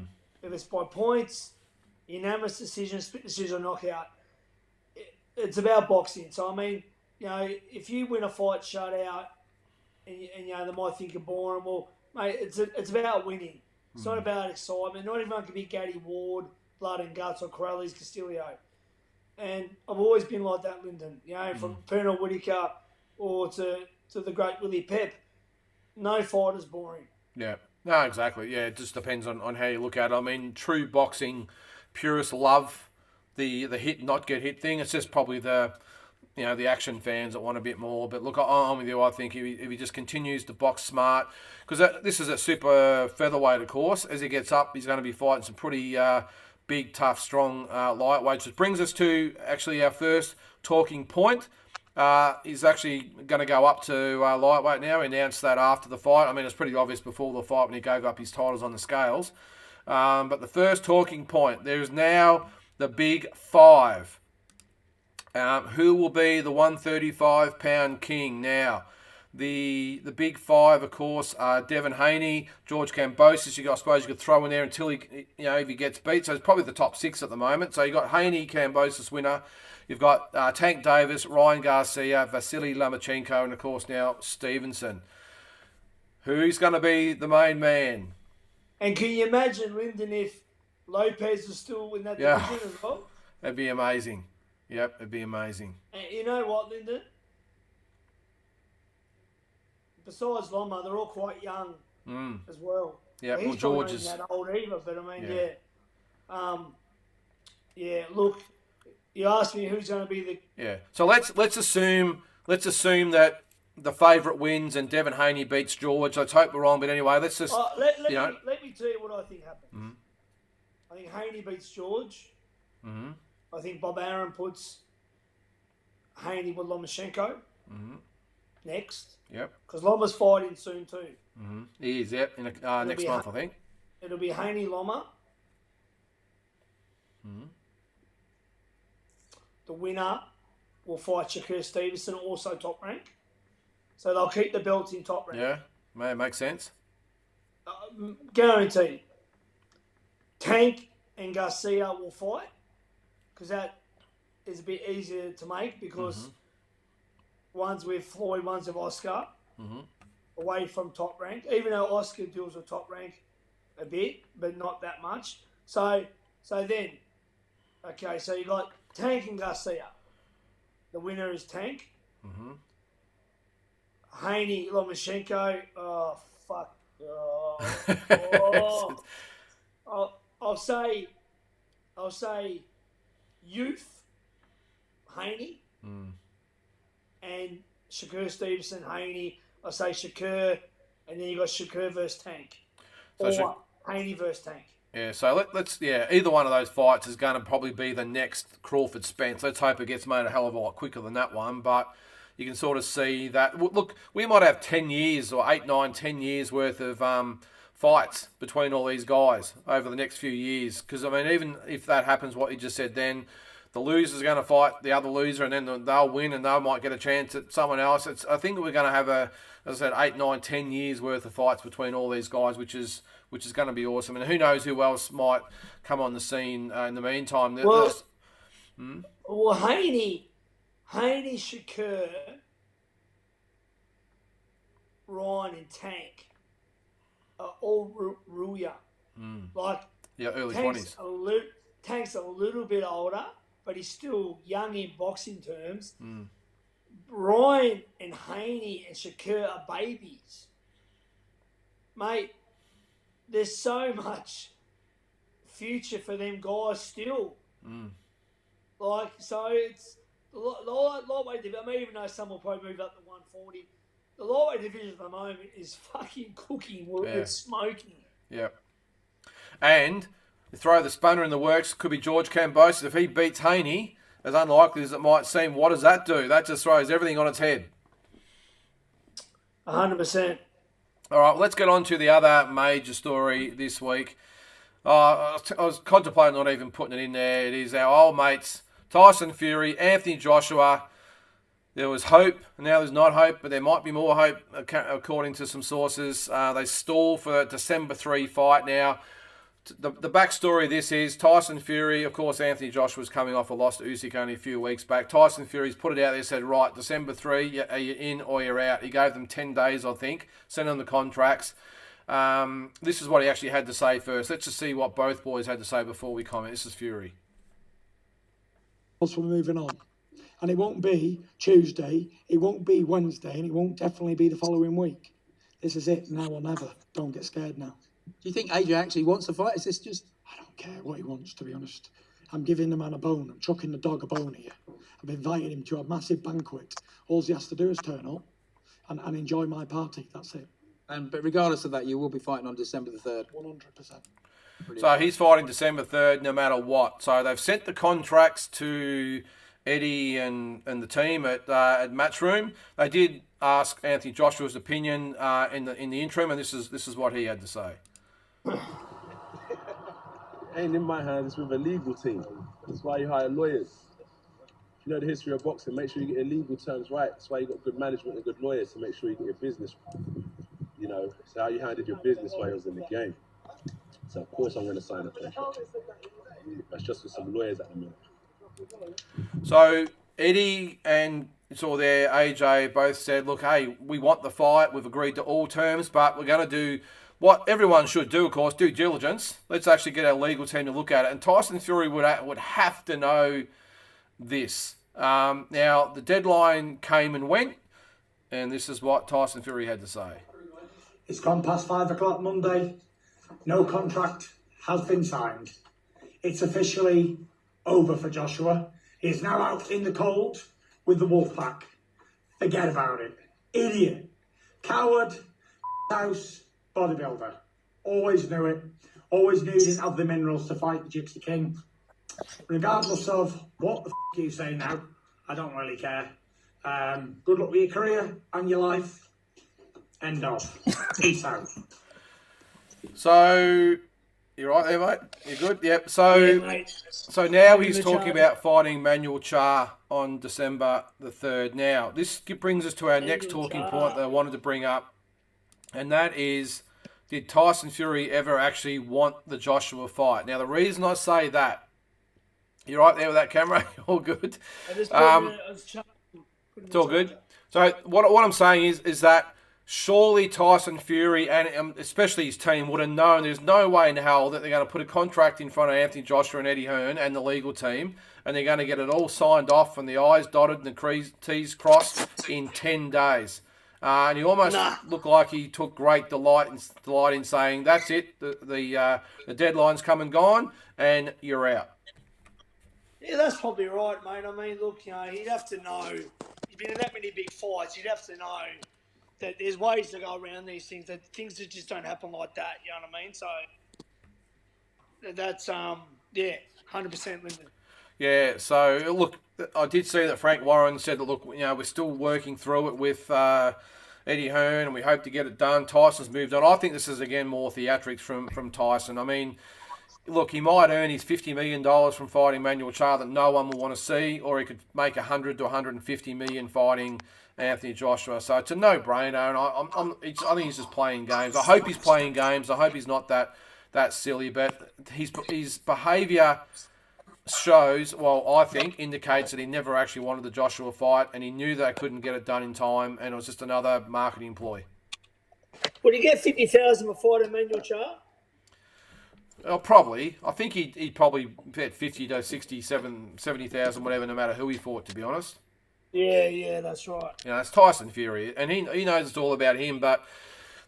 if it's by points, unanimous decision, split decision, or knockout. It's about boxing. So if you win a fight shutout, and they might think you're boring. Well, mate, it's about winning. It's not about excitement. Not everyone can be Gatti Ward, Blood and Guts, or Corrales Castillo. And I've always been like that, Lyndon. From Pernell Whitaker or to the great Willie Pep. No fighter's boring. Yeah. No, exactly. Yeah, it just depends on how you look at it. True boxing purists love the hit not get hit thing. It's just probably the action fans that want a bit more. But look, I'm with you. I think if he just continues to box smart, because this is a super featherweight, of course. As he gets up, he's going to be fighting some pretty big, tough, strong lightweights. Which brings us to actually our first talking point. He's actually going to go up to lightweight now. He announced that after the fight. I mean, it's pretty obvious before the fight when he gave up his titles on the scales. But the first talking point, there's now the big five. Who will be the 135-pound king now? The big five, of course, are Devin Haney, George Kambosos. I suppose you could throw in there until if he gets beat. So it's probably the top six at the moment. So you got Haney, Kambosos winner. You've got Tank Davis, Ryan Garcia, Vasily Lomachenko, and of course now Stevenson. Who's going to be the main man? And can you imagine, Lyndon, if Lopez is still in that division as well? That'd be amazing. Yep, it'd be amazing. And you know what, Lyndon? Besides Loma, they're all quite young as well. Yeah, well, George is not that old either, but I mean, look, you asked me who's going to be the... Yeah, so let's assume that the favourite wins and Devin Haney beats George. Let's hope we're wrong, but anyway, let's just... let me tell you what I think happens. Mm-hmm. I think Haney beats George. Mm-hmm. I think Bob Aaron puts Haney with Lomachenko next. Yep. Because Loma's fighting soon too. Mm-hmm. He is, yep, in next month, I think. It'll be Haney Loma. Mm-hmm. The winner will fight Shakur Stevenson, also top rank. So they'll keep the belts in top rank. Yeah, may it make sense. Guaranteed. Tank and Garcia will fight because that is a bit easier to make because one's with Floyd, one's with Oscar, away from top rank. Even though Oscar deals with top rank a bit, but not that much. So then, okay, so you got Tank and Garcia. The winner is Tank. Haney, Lomachenko. Oh, fuck. I'll say Youth, Haney, and Shakur Stevenson, Haney. I'll say Shakur, and then you got Shakur versus Tank, or Haney versus Tank. Yeah, so let's either one of those fights is going to probably be the next Crawford Spence. Let's hope it gets made a hell of a lot quicker than that one, but you can sort of see that. Look, we might have 10 years or 8, 9, 10 years worth of fights between all these guys over the next few years. Because, I mean, even if that happens, what you just said then, the loser's going to fight the other loser and then they'll win and they might get a chance at someone else. I think we're going to have as I said, 8, 9, 10 years worth of fights between all these guys, which is going to be awesome. And who knows who else might come on the scene in the meantime. Well, Haney, Shakur, Ryan and Tank are all real young. Early Tank's 20s. Tank's a little bit older, but he's still young in boxing terms. Ryan and Haney and Shakur are babies. Mate, there's so much future for them guys still. So it's the lightweight division. I mean, even though some will probably move up to 140, the lightweight division at the moment is fucking cooking. It's smoking. Yep. And throw the spanner in the works, could be George Kambosos. If he beats Haney, as unlikely as it might seem, what does that do? That just throws everything on its head. 100%. All right, let's get on to the other major story this week. I was contemplating not even putting it in there. It is our old mates, Tyson Fury, Anthony Joshua. There was hope, now there's not hope, but there might be more hope according to some sources. They stall for a December 3 fight now. The backstory of this is Tyson Fury, of course, Anthony Joshua's coming off a loss to Usyk only a few weeks back. Tyson Fury's put it out there, said, right, December 3, are you in or you're out? He gave them 10 days, I think, sent them the contracts. This is what he actually had to say first. Let's just see what both boys had to say before we comment. This is Fury. We're moving on. And it won't be Tuesday, it won't be Wednesday, and it won't definitely be the following week. This is it, now or never. Don't get scared now. Do you think AJ actually wants to fight? Is this just... I don't care what he wants, to be honest. I'm giving the man a bone. I'm chucking the dog a bone here. I've invited him to a massive banquet. All he has to do is turn up and enjoy my party. That's it. But regardless of that, you will be fighting on December the 3rd. 100%. So he's fighting December 3rd no matter what. So they've sent the contracts to Eddie and the team at Matchroom. They did ask Anthony Joshua's opinion in the interim, and this is what he had to say. Ain't in my hands with a legal team. That's why you hire lawyers. If you know the history of boxing, make sure you get your legal terms right. That's why you got good management and good lawyers to make sure you get your business. You know, it's how you handled your business while you was in the game. So of course I'm going to sign a contract. That's just with some lawyers at the minute. So Eddie and AJ both said, look, hey, we want the fight. We've agreed to all terms, but we're going to do what everyone should do, of course, due diligence. Let's actually get our legal team to look at it. And Tyson Fury would have to know this. Now, the deadline came and went, and this is what Tyson Fury had to say. It's gone past 5 o'clock Monday. No contract has been signed. It's officially over for Joshua. He's now out in the cold with the wolf pack. Forget about it. Idiot. Coward. House. Bodybuilder. Always knew it. Always knew he didn't have the minerals to fight the Gypsy King. Regardless of what the you say now, I don't really care. Good luck with your career and your life. End of. Peace out. So, you're right there, mate? You're good? Yep. So now he's talking about fighting Manuel Cha on December the 3rd. Now, this brings us to our next talking point that I wanted to bring up, and that is, did Tyson Fury ever actually want the Joshua fight? Now, the reason I say that, you're right there with that camera? All good? It's all good. So what I'm saying is that surely Tyson Fury and especially his team would have known there's no way in hell that they're going to put a contract in front of Anthony Joshua and Eddie Hearn and the legal team, and they're going to get it all signed off and the I's dotted and the T's crossed in 10 days. And he almost looked like he took great delight in saying, that's it, the deadline's come and gone, and you're out. Yeah, that's probably right, mate. I mean, look, he'd have to know. He's been in that many big fights. He'd have to know that there's ways to go around these things, that things that just don't happen like that, you know what I mean? So, that's, 100% Lyndon. Yeah, so, look, I did see that Frank Warren said that, look, we're still working through it with Eddie Hearn, and we hope to get it done. Tyson's moved on. I think this is, again, more theatrics from Tyson. I mean, look, he might earn his $50 million from fighting Manuel Cha that no one will want to see, or he could make $100 to $150 million fighting Anthony Joshua. So it's a no-brainer, and I think he's just playing games. I hope he's playing games. I hope he's not that silly, but his behaviour shows, I think, indicates that he never actually wanted the Joshua fight, and he knew they couldn't get it done in time, and it was just another marketing ploy. Would he get $50,000 for fighting Manuel Cha? Probably. I think he'd probably bet 50 to 70,000, whatever, no matter who he fought, to be honest. Yeah, that's right. It's Tyson Fury, and he knows it's all about him. But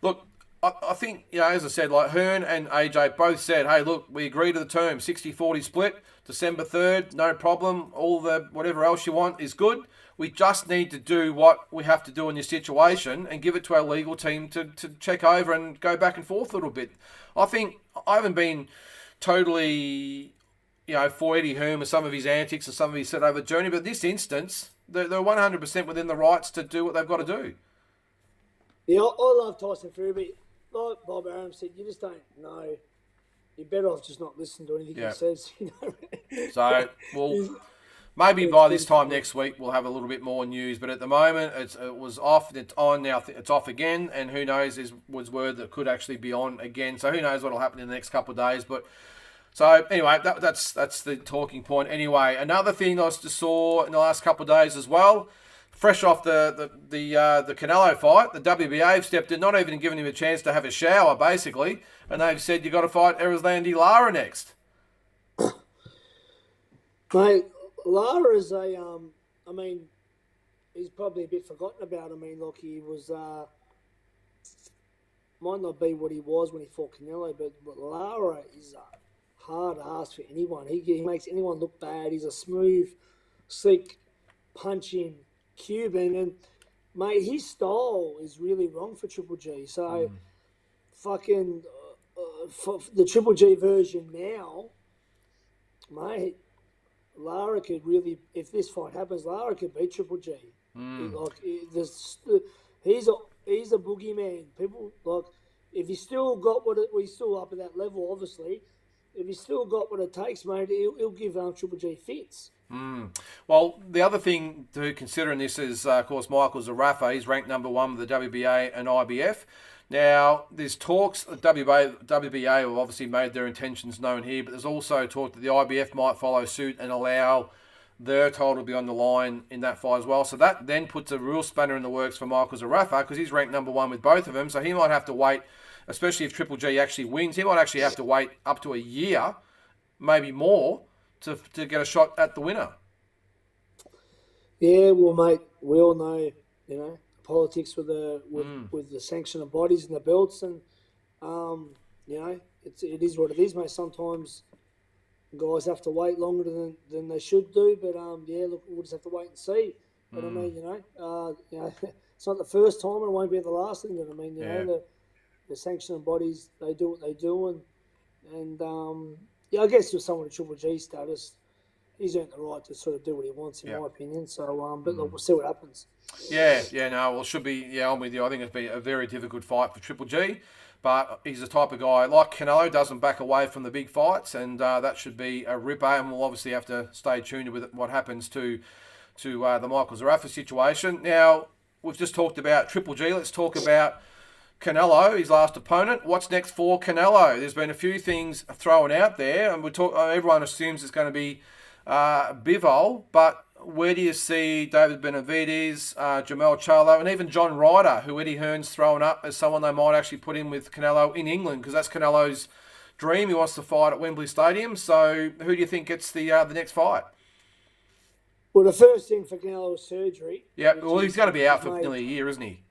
look, I think, as I said, like Hearn and AJ both said, hey, look, we agree to the term, 60-40 split, December 3rd, no problem. All the whatever else you want is good. We just need to do what we have to do in this situation and give it to our legal team to check over and go back and forth a little bit. I think I haven't been totally, for Eddie Hearn with some of his antics and some of his set-over journey, but in this instance, they're 100% within the rights to do what they've got to do. Yeah, I love Tyson Fury, but like Bob Arum said, you just don't know. You're better off just not listening to anything he says. So, maybe by this time next week we'll have a little bit more news, but at the moment it was off. It's on now. It's off again, and who knows? Was word that could actually be on again. So who knows what will happen in the next couple of days? But so anyway, that's the talking point. Anyway, another thing I just saw in the last couple of days as well, fresh off the Canelo fight, the WBA have stepped in, not even giving him a chance to have a shower, basically, and they've said you got to fight Erislandy Lara next. Mate, Lara is he's probably a bit forgotten about. Look, he was, might not be what he was when he fought Canelo, but Lara is a hard ass for anyone. He makes anyone look bad. He's a smooth, slick, punching Cuban, and mate, his style is really wrong for Triple G. So, fucking for the Triple G version now, mate, Lara could really, if this fight happens, Lara could beat Triple G. He's a boogeyman. People if he's still got he's still up at that level, obviously. If he's still got what it takes, mate, he'll give Triple G fits. Well, the other thing to consider in this is, of course, Michael Zarafa. He's ranked number 1 with the WBA and IBF. Now, there's talks, the WBA have obviously made their intentions known here, but there's also talk that the IBF might follow suit and allow their title to be on the line in that fight as well. So that then puts a real spanner in the works for Michael Zarafa, because he's ranked number 1 with both of them. So he might have to wait, especially if Triple G actually wins, he might actually have to wait up to a year, maybe more, to get a shot at the winner. Yeah, well, mate, we all know, politics with the sanctioned bodies and the belts, and it is what it is, mate. Sometimes guys have to wait longer than they should do, but look, we'll just have to wait and see. But I mean, it's not the first time, and it won't be the last thing. I mean, the sanctioned bodies, they do what they do, and I guess with someone with Triple G status, he's earned the right to sort of do what he wants, in my opinion. So, but look, we'll see what happens. Well, it should be, I'm with you. I think it's been a very difficult fight for Triple G, but he's the type of guy, like Canelo, doesn't back away from the big fights, and that should be a ripper, and we'll obviously have to stay tuned with what happens to the Michael Zarafa situation. Now, we've just talked about Triple G. Let's talk about Canelo, his last opponent. What's next for Canelo? There's been a few things thrown out there, and everyone assumes it's going to be Bivol, but where do you see David Benavidez, Jamel Charlo, and even John Ryder, who Eddie Hearn's thrown up as someone they might actually put in with Canelo in England, because that's Canelo's dream. He wants to fight at Wembley Stadium. So who do you think gets the next fight? Well, the first thing for Canelo is surgery. Yeah, well, he's going to be out for nearly a year, isn't he?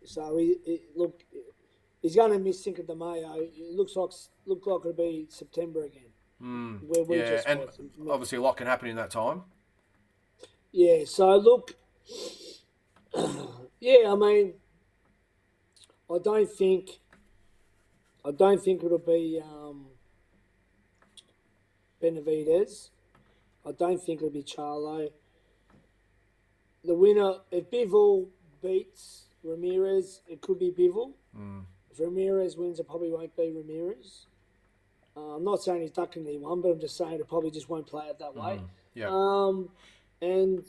So he's going to miss Cinco de Mayo. It looks like it'll be September again. And obviously a lot can happen in that time. Yeah, so look, I mean, I don't think it'll be Benavidez. I don't think it'll be Charlo. The winner, if Bivol beats Ramirez, it could be Bivol. If Ramirez wins, it probably won't be Ramirez. I'm not saying he's ducking anyone, but I'm just saying it probably just won't play it that way. And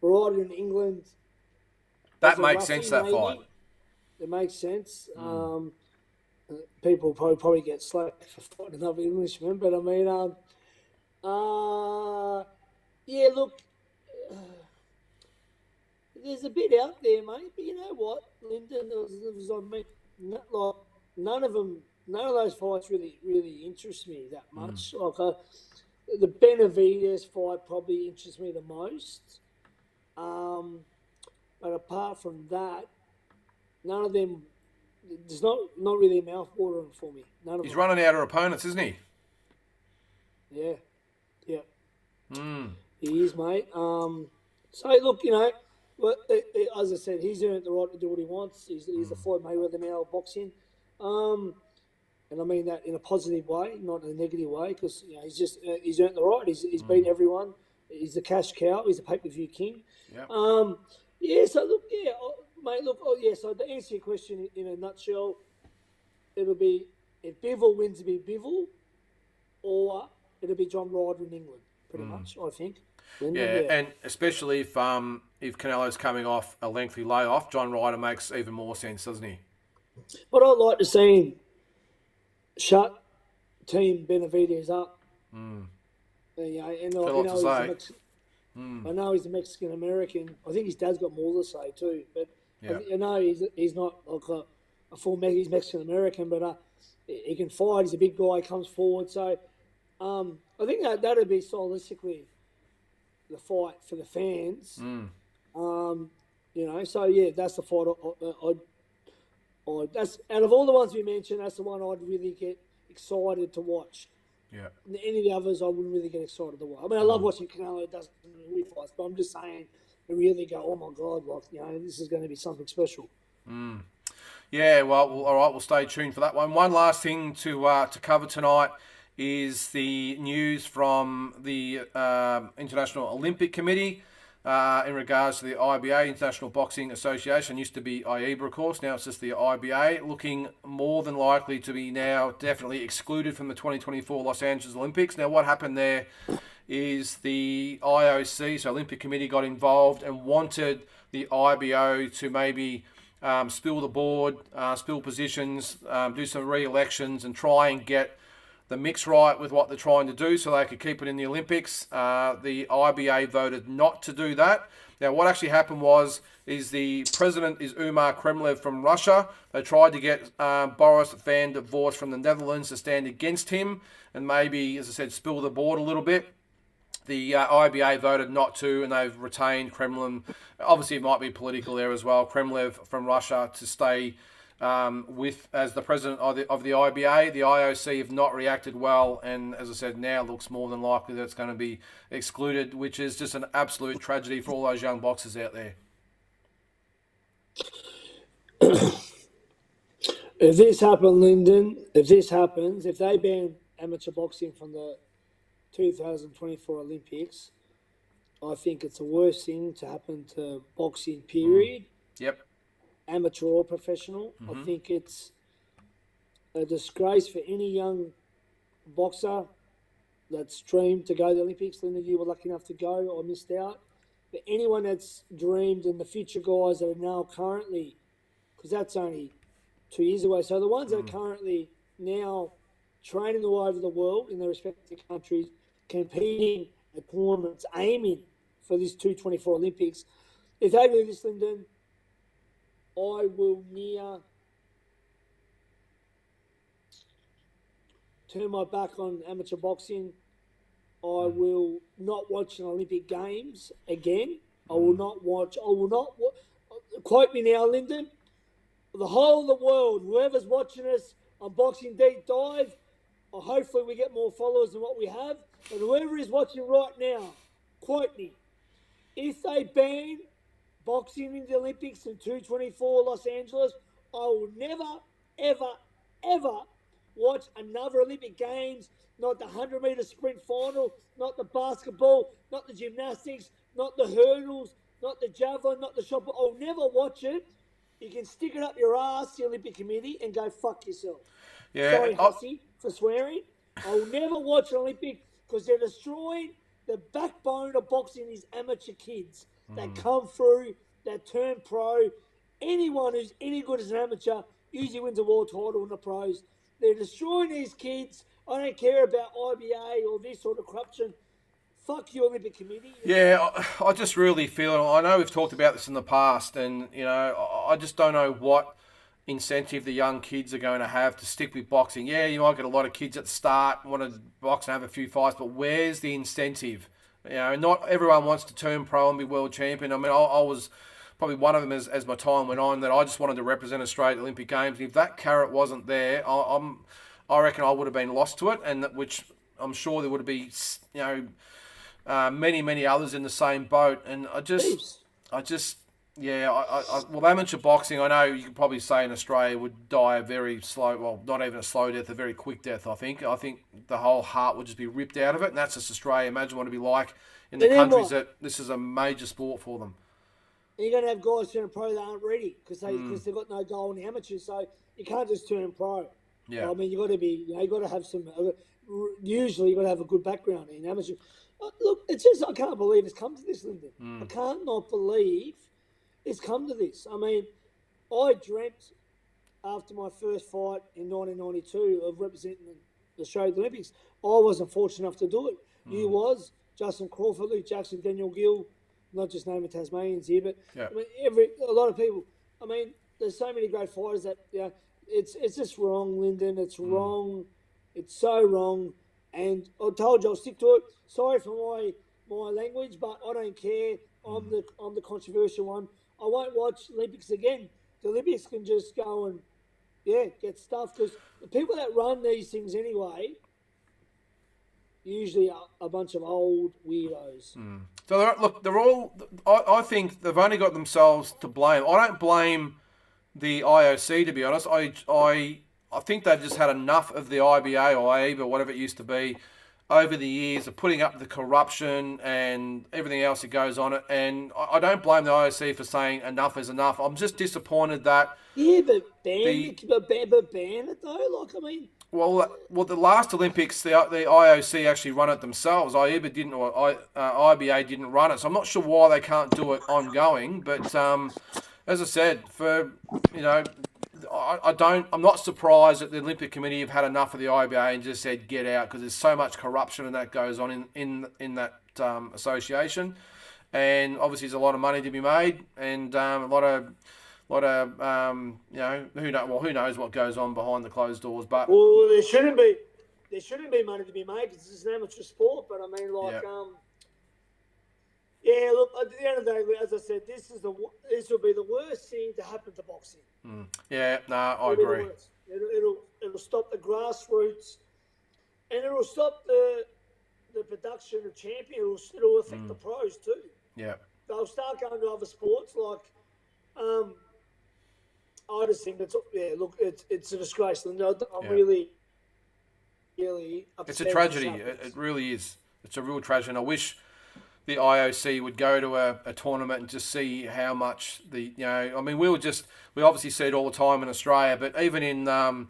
Ryder in England. That makes sense, that maybe. fight. It makes sense. People probably get slapped for fighting another Englishman, but I mean, look, there's a bit out there, mate. But you know what, Lyndon? None of those fights really interest me that much. The Benavidez fight probably interests me the most. But apart from that, none of them. There's not really mouth-watering for me. None of He's them. running out of opponents, isn't he? Yeah. He is, mate. So look, as I said, he's earned the right to do what he wants. He's the Floyd Mayweather now of boxing. And I mean that in a positive way, not in a negative way, because he's earned the right. He's beaten everyone. He's the cash cow. He's the pay-per-view king. Yep. So look, mate. Look, So to answer your question in a nutshell, it'll be if Bivol wins, it'll be Bivol, or it'll be John Ryder in England. Pretty much, I think. And especially if Canelo's coming off a lengthy layoff, John Ryder makes even more sense, doesn't he? But I'd like to see him shut Team Benavidez up. I know he's a Mexican American. I think his dad's got more to say too. But I know he's not like a full he's Mexican American, but he can fight. He's a big guy. He comes forward. So I think that'd be stylistically the fight for the fans. That's the fight. That's out of all the ones we mentioned, that's the one I'd really get excited to watch. Yeah. Any of the others, I wouldn't really get excited to watch. I mean, I love watching Canelo. It doesn't really fight, but I'm just saying, I really go, oh my God, like, this is going to be something special. Yeah, well, all right, we'll stay tuned for that one. One last thing to cover tonight is the news from the International Olympic Committee in regards to the IBA, International Boxing Association. Used to be IEBA, of course. Now it's just the IBA, looking more than likely to be now definitely excluded from the 2024 Los Angeles Olympics. Now, what happened there is the IOC, so Olympic Committee, got involved and wanted the IBO to maybe spill the board, spill positions, do some re-elections and try and get the mix right with what they're trying to do so they could keep it in the Olympics. The IBA voted not to do that. Now, what actually happened is the president is Umar Kremlev from Russia. They tried to get Boris van der Vorst from the Netherlands to stand against him and maybe, as I said, spill the board a little bit. The IBA voted not to, and they've retained Kremlin. Obviously, it might be political there as well. Kremlev from Russia to stay with as the president of the IBA. The IOC have not reacted well, and as I said, now looks more than likely that it's going to be excluded, which is just an absolute tragedy for all those young boxers out there. If this happens, Lyndon, if they ban amateur boxing from the 2024 Olympics, I think it's the worst thing to happen to boxing, period. Yep. Amateur or professional. I think it's a disgrace for any young boxer that's dreamed to go to the Olympics. Lyndon, you were lucky enough to go or missed out. But anyone that's dreamed, and the future guys that are now currently, because that's only 2 years away, so the ones that are currently now training all over the world in their respective countries, competing at tournaments, aiming for this 2024 Olympics. If they do this, Lyndon, I will turn my back on amateur boxing. I will not watch an Olympic Games again. I will not, quote me now, Lyndon, the whole of the world, whoever's watching us on Boxing Deep Dive, hopefully we get more followers than what we have. And whoever is watching right now, quote me, if they ban boxing in the Olympics in 2024 Los Angeles, I will never, ever, ever watch another Olympic Games, not the 100-meter sprint final, not the basketball, not the gymnastics, not the hurdles, not the javelin, not the shot. I'll never watch it. You can stick it up your ass, the Olympic Committee, and go fuck yourself. Yeah. Sorry, Hussey, for swearing. I will never watch an Olympic because they're destroying the backbone of boxing, these amateur kids that come through, that turn pro. Anyone who's any good as an amateur usually wins a world title in the pros. They're destroying these kids. I don't care about IBA or this sort of corruption. Fuck you, Olympic Committee. Yeah, I just really feel, I know we've talked about this in the past, and, I just don't know what incentive the young kids are going to have to stick with boxing. Yeah, you might get a lot of kids at the start want to box and have a few fights, but where's the incentive? Not everyone wants to turn pro and be world champion. I mean, I was probably one of them as my time went on, that I just wanted to represent Australia at the Olympic Games. And if that carrot wasn't there, I reckon I would have been lost to it, and which I'm sure there would be, many others in the same boat. And well, amateur boxing, I know you could probably say in Australia would die a very slow, well, not even a slow death, a very quick death, I think. I think the whole heart would just be ripped out of it, and that's just Australia. Imagine what it'd be like in the countries that this is a major sport for them. And you're going to have guys turn pro that aren't ready because they've got no goal in the amateurs, so you can't just turn pro. Yeah. I mean, you've got to be, you've got to have some, usually you've got to have a good background in amateur. Look, it's just, I can't believe it's come to this, Lyndon. I can't not believe it's come to this. I mean, I dreamt after my first fight in 1992 of representing the Australian Olympics. I wasn't fortunate enough to do it. You was, Justin Crawford, Luke Jackson, Daniel Gill, not just naming Tasmanians here, but I mean, a lot of people. I mean, there's so many great fighters that, it's just wrong, Lyndon. It's wrong. It's so wrong. And I told you I'll stick to it. Sorry for my language, but I don't care. I'm the controversial one. I won't watch Olympics again. The Olympics can just go and get stuff, because the people that run these things anyway, usually a bunch of old weirdos. So they're all. I think they've only got themselves to blame. I don't blame the IOC, to be honest. I think they've just had enough of the IBA or AIBA, whatever it used to be, over the years of putting up the corruption and everything else that goes on it. And I don't blame the IOC for saying enough is enough. I'm just disappointed that. Yeah, but ban it though. Like, I mean. Well, the last Olympics, the IOC actually run it themselves. IBA didn't, or IBA didn't run it, so I'm not sure why they can't do it ongoing. But as I said, I'm not surprised that the Olympic Committee have had enough of the IBA and just said get out, because there's so much corruption and that goes on in that association, and obviously there's a lot of money to be made and a lot of who knows what goes on behind the closed doors. But there shouldn't be money to be made because it's an amateur sport. But I mean, look, at the end of the day, as I said, this will be the worst thing to happen to boxing. I agree. It'll stop the grassroots, and it'll stop the production of champions. It'll affect the pros too. Yeah, they'll start going to other sports like. I just think it's a disgrace. I'm really upset. It's a tragedy. It really is. It's a real tragedy. And I wish the IOC would go to a tournament and just see how much we obviously see it all the time in Australia, but even in the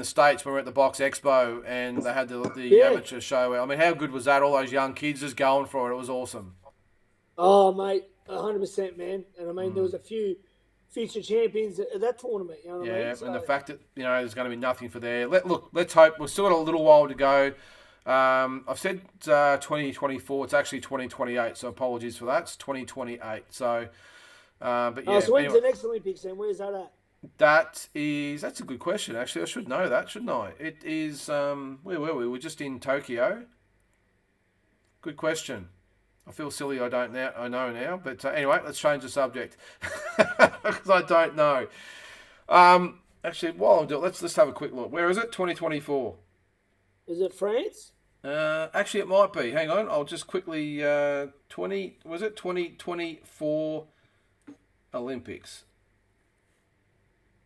States, when we were at the Box Expo and they had the amateur show. I mean, how good was that? All those young kids just going for it. It was awesome. Oh, mate, 100%, man. And I mean, there was a few future champions at that tournament. You know what I mean? And the fact that there's going to be nothing for there. Let's hope. We've still got a little while to go. I've said 2024. It's actually 2028. So apologies for that. It's 2028. So, but yeah. So when's the next Olympics then? Where's that at? That's a good question. Actually, I should know that, shouldn't I? It is. Where were we? We're just in Tokyo. Good question. I feel silly. I know now. But anyway, let's change the subject because I don't know. Actually, while I'm doing, let's have a quick look. Where is it? 2024. Is it France? Actually, it might be. Hang on. I'll just quickly. 2024 Olympics?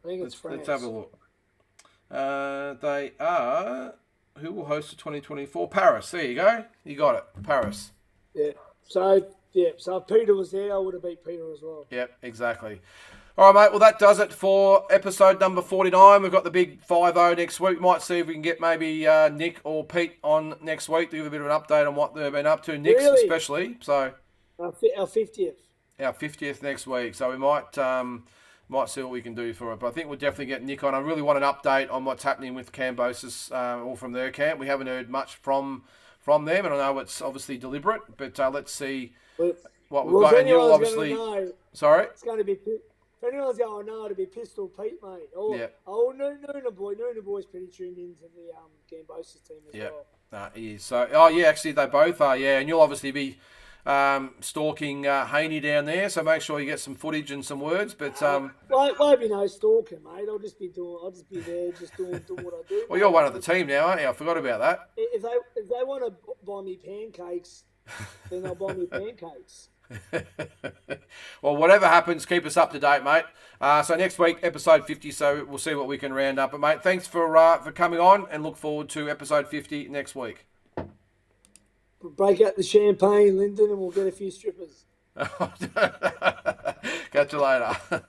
I think it's France. Let's have a look. They are. Who will host the 2024? Paris. There you go. You got it. Paris. Yeah. So if Peter was there, I would have beat Peter as well. Yep, exactly. All right, mate. Well, that does it for episode number 49. We've got the big 5-0 next week. Might see if we can get maybe Nick or Pete on next week to give a bit of an update on what they've been up to. Nick's especially. So our 50th. Our 50th next week. So we might see what we can do for it. But I think we'll definitely get Nick on. I really want an update on what's happening with Cambosis or from their camp. We haven't heard much from them, and I know it's obviously deliberate, but let's see what we've got. And you'll obviously... Sorry? It's going to be... If anyone's going to know, it'll be Pistol Pete, mate. Nuna Boy's pretty tuned into the Cambosis team as well. He is. So, actually, they both are, and you'll obviously be stalking Haney down there, so make sure you get some footage and some words. But won't be no stalking, mate. I'll just be there, just doing what I do. Well, you're one of the team now, aren't you? I forgot about that. If they want to buy me pancakes, then they'll buy me pancakes. Well, whatever happens, keep us up to date, mate. So next week, episode 50. So we'll see what we can round up. But mate, thanks for coming on, and look forward to episode 50 next week. Break out the champagne, Lyndon, and we'll get a few strippers. Catch you later.